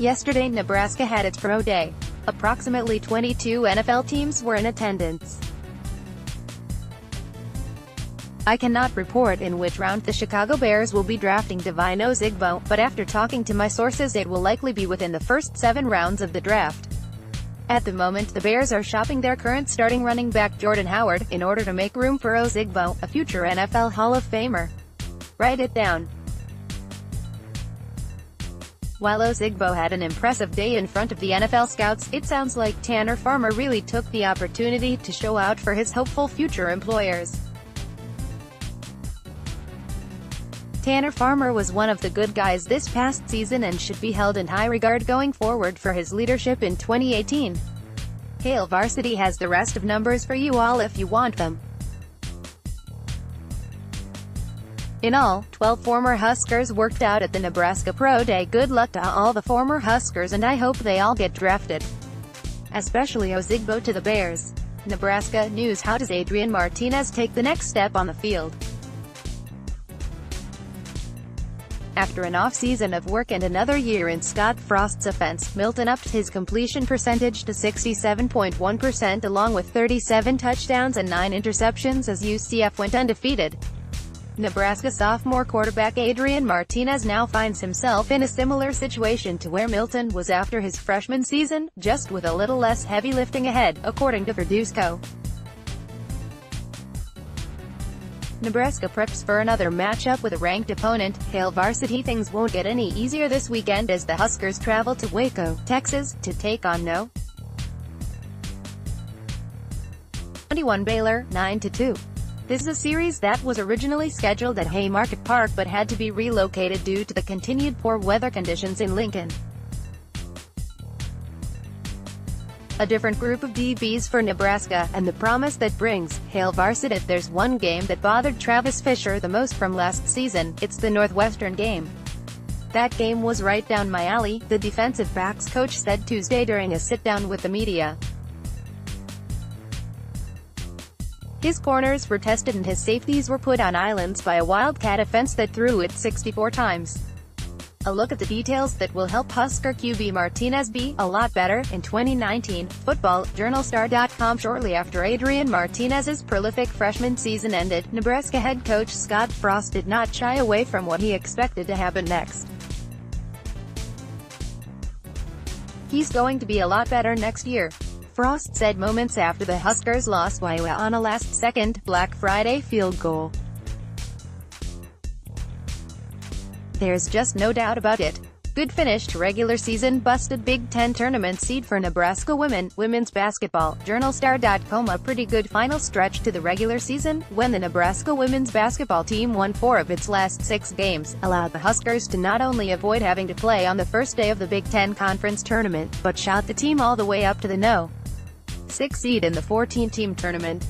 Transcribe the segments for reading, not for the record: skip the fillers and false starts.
Yesterday Nebraska had its pro day. Approximately 22 NFL teams were in attendance. I cannot report in which round the Chicago Bears will be drafting Devine Ozigbo, but after talking to my sources it will likely be within the first 7 rounds of the draft. At the moment the Bears are shopping their current starting running back Jordan Howard, in order to make room for Ozigbo, a future NFL Hall of Famer. Write it down. While Ozigbo had an impressive day in front of the NFL scouts, it sounds like Tanner Farmer really took the opportunity to show out for his hopeful future employers. Tanner Farmer was one of the good guys this past season and should be held in high regard going forward for his leadership in 2018. Hail Varsity has the rest of numbers for you all if you want them. In all, 12 former Huskers worked out at the Nebraska Pro Day. Good luck to all the former Huskers and I hope they all get drafted. Especially Ozigbo to the Bears. Nebraska News: how does Adrian Martinez take the next step on the field? After an off-season of work and another year in Scott Frost's offense, Milton upped his completion percentage to 67.1% along with 37 touchdowns and 9 interceptions as UCF went undefeated. Nebraska sophomore quarterback Adrian Martinez now finds himself in a similar situation to where Milton was after his freshman season, just with a little less heavy lifting ahead, according to Verduzco. Nebraska preps for another matchup with a ranked opponent, Hail Varsity. Things won't get any easier this weekend as the Huskers travel to Waco, Texas, to take on No. 21 Baylor, 9-2. This is a series that was originally scheduled at Haymarket Park but had to be relocated due to the continued poor weather conditions in Lincoln. A different group of DBs for Nebraska, and the promise that brings Hail Varsity. If there's one game that bothered Travis Fisher the most from last season, it's the Northwestern game. That game was right down my alley, the defensive backs coach said Tuesday during a sit-down with the media. His corners were tested and his safeties were put on islands by a Wildcat offense that threw it 64 times. A look at the details that will help Husker QB Martinez be a lot better in 2019. Football, JournalStar.com. Shortly after Adrian Martinez's prolific freshman season ended, Nebraska head coach Scott Frost did not shy away from what he expected to happen next. He's going to be a lot better next year, Frost said moments after the Huskers lost Iowa on a last-second, Black Friday field goal. There's just no doubt about it. Good finish to regular season. Busted Big Ten tournament seed for Nebraska women's basketball. JournalStar.com. A pretty good final stretch to the regular season, when the Nebraska women's basketball team won 4 of its last 6 games, allowed the Huskers to not only avoid having to play on the first day of the Big Ten Conference tournament, but shot the team all the way up to the No. 6 seed in the 14-team tournament.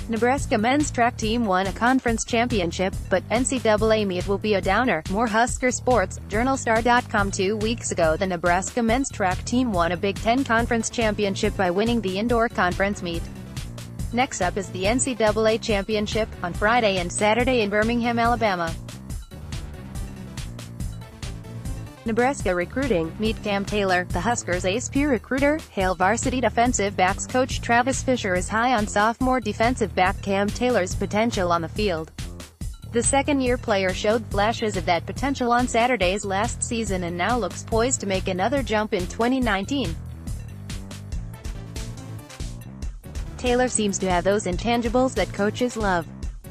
Nebraska men's track team won a conference championship, but NCAA meet will be a downer. More Husker sports. JournalStar.com. 2 weeks ago the Nebraska men's track team won a Big Ten conference championship by winning the indoor conference meet. Next up is the NCAA championship, on Friday and Saturday in Birmingham, Alabama. Nebraska recruiting. Meet Cam Taylor, the Huskers' ace peer recruiter. Hail Varsity defensive backs coach Travis Fisher is high on sophomore defensive back Cam Taylor's potential on the field. The second-year player showed flashes of that potential on Saturday's last season and now looks poised to make another jump in 2019. Taylor seems to have those intangibles that coaches love.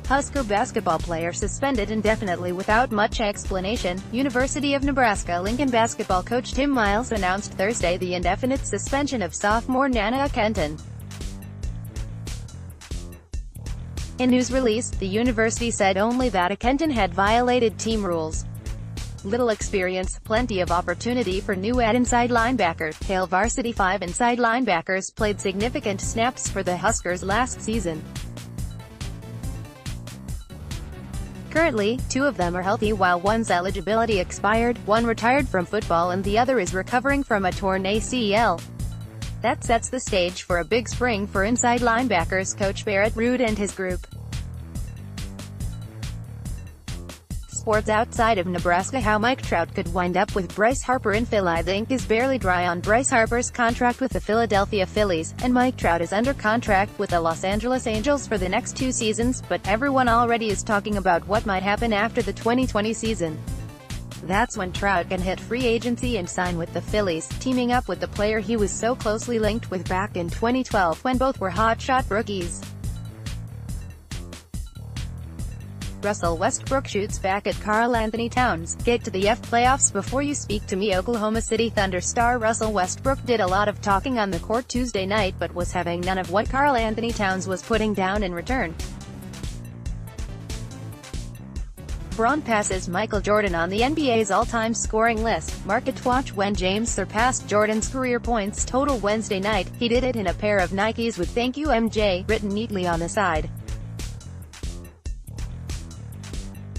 Husker basketball player suspended indefinitely without much explanation. University of Nebraska-Lincoln basketball coach Tim Miles announced Thursday the indefinite suspension of sophomore Nana Kenton. In news release, the university said only that Kenton had violated team rules. Little experience, plenty of opportunity for new inside linebacker. Hail Varsity. 5 inside linebackers played significant snaps for the Huskers last season. Currently, 2 of them are healthy while one's eligibility expired, one retired from football and the other is recovering from a torn ACL. That sets the stage for a big spring for inside linebackers coach Barrett Ruud and his group. sports outside of Nebraska. How Mike Trout could wind up with Bryce Harper in Philly. The ink is barely dry on Bryce Harper's contract with the Philadelphia Phillies, and Mike Trout is under contract with the Los Angeles Angels for the next 2 seasons, but everyone already is talking about what might happen after the 2020 season. That's when Trout can hit free agency and sign with the Phillies, teaming up with the player he was so closely linked with back in 2012 when both were hotshot rookies. Russell Westbrook shoots back at Karl-Anthony Towns. Get to the playoffs before you speak to me. Oklahoma City Thunder star Russell Westbrook did a lot of talking on the court Tuesday night but was having none of what Karl-Anthony Towns was putting down in return. LeBron passes Michael Jordan on the NBA's all-time scoring list. Market watch when James surpassed Jordan's career points total Wednesday night. He did it in a pair of Nikes with "Thank you MJ" written neatly on the side.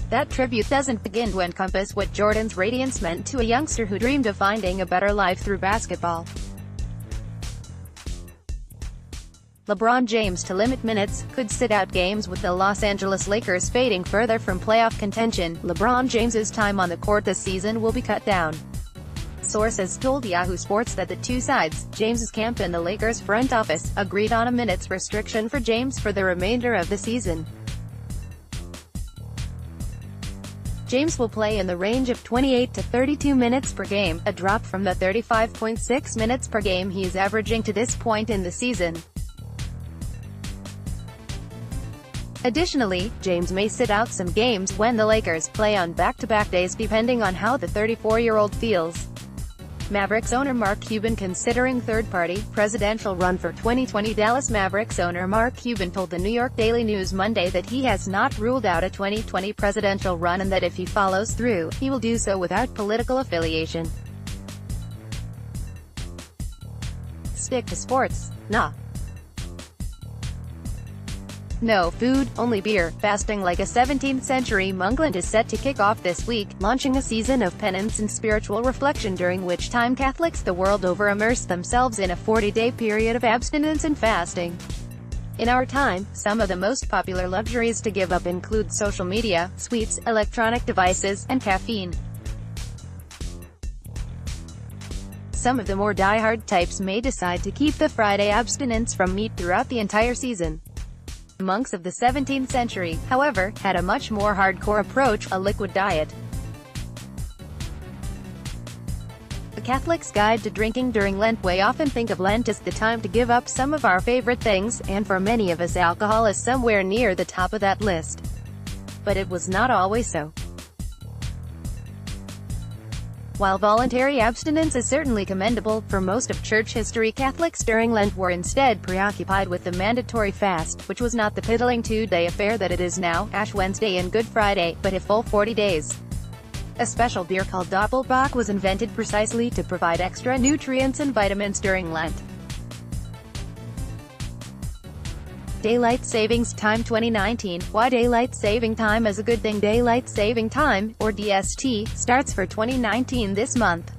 That tribute doesn't begin to encompass what Jordan's radiance meant to a youngster who dreamed of finding a better life through basketball. LeBron James to limit minutes, could sit out games with the Los Angeles Lakers fading further from playoff contention. LeBron James's time on the court this season will be cut down. Sources told Yahoo Sports that the two sides, James's camp and the Lakers front office, agreed on a minutes restriction for James for the remainder of the season. James will play in the range of 28 to 32 minutes per game, a drop from the 35.6 minutes per game he is averaging to this point in the season. Additionally, James may sit out some games when the Lakers play on back-to-back days depending on how the 34-year-old feels. Mavericks owner Mark Cuban considering third-party, presidential run for 2020. Dallas Mavericks owner Mark Cuban told the New York Daily News Monday that he has not ruled out a 2020 presidential run and that if he follows through, he will do so without political affiliation. Stick to sports. Nah. No food, only beer. Fasting like a 17th century monk. Lent is set to kick off this week, launching a season of penance and spiritual reflection during which time Catholics the world over immerse themselves in a 40-day period of abstinence and fasting. In our time, some of the most popular luxuries to give up include social media, sweets, electronic devices, and caffeine. Some of the more die-hard types may decide to keep the Friday abstinence from meat throughout the entire season. Monks of the 17th century, however, had a much more hardcore approach, a liquid diet. The Catholic's Guide to Drinking During Lent. We often think of Lent as the time to give up some of our favorite things, and for many of us alcohol is somewhere near the top of that list. But it was not always so. While voluntary abstinence is certainly commendable, for most of church history Catholics during Lent were instead preoccupied with the mandatory fast, which was not the piddling 2-day affair that it is now, Ash Wednesday and Good Friday, but a full 40 days. A special beer called Doppelbock was invented precisely to provide extra nutrients and vitamins during Lent. Daylight Savings Time 2019. Why daylight saving time is a good thing. Daylight Saving Time, or DST, starts for 2019 this month.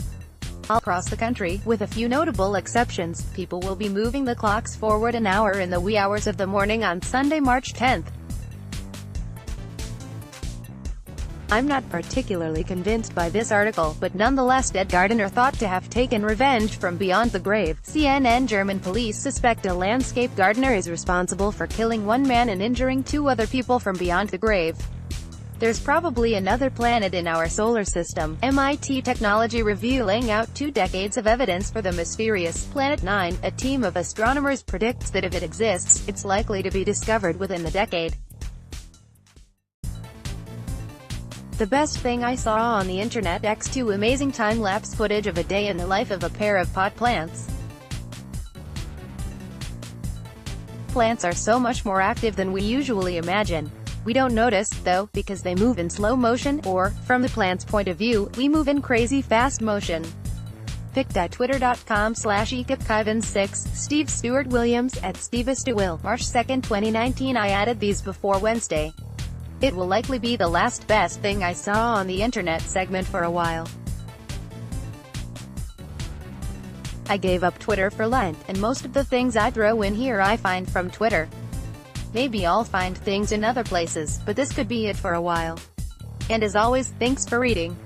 All across the country, with a few notable exceptions, people will be moving the clocks forward an hour in the wee hours of the morning on Sunday, March 10th. I'm not particularly convinced by this article, but nonetheless dead gardener thought to have taken revenge from beyond the grave. CNN. German police suspect a landscape gardener is responsible for killing one man and injuring 2 other people from beyond the grave. There's probably another planet in our solar system. MIT Technology Review laying out 2 decades of evidence for the mysterious Planet 9. A team of astronomers predicts that if it exists, it's likely to be discovered within the decade. The best thing I saw on the internet. X2 amazing time-lapse footage of a day in the life of a pair of pot plants. Plants are so much more active than we usually imagine. We don't notice, though, because they move in slow motion, or, from the plant's point of view, we move in crazy fast motion. Pic.twitter.com/ekipkyvan6, Steve Stewart Williams, @SteveStewIll, March 2, 2019. I added these before Wednesday. It will likely be the last best thing I saw on the internet segment for a while. I gave up Twitter for Lent, and most of the things I throw in here I find from Twitter. Maybe I'll find things in other places, but this could be it for a while. And as always, thanks for reading.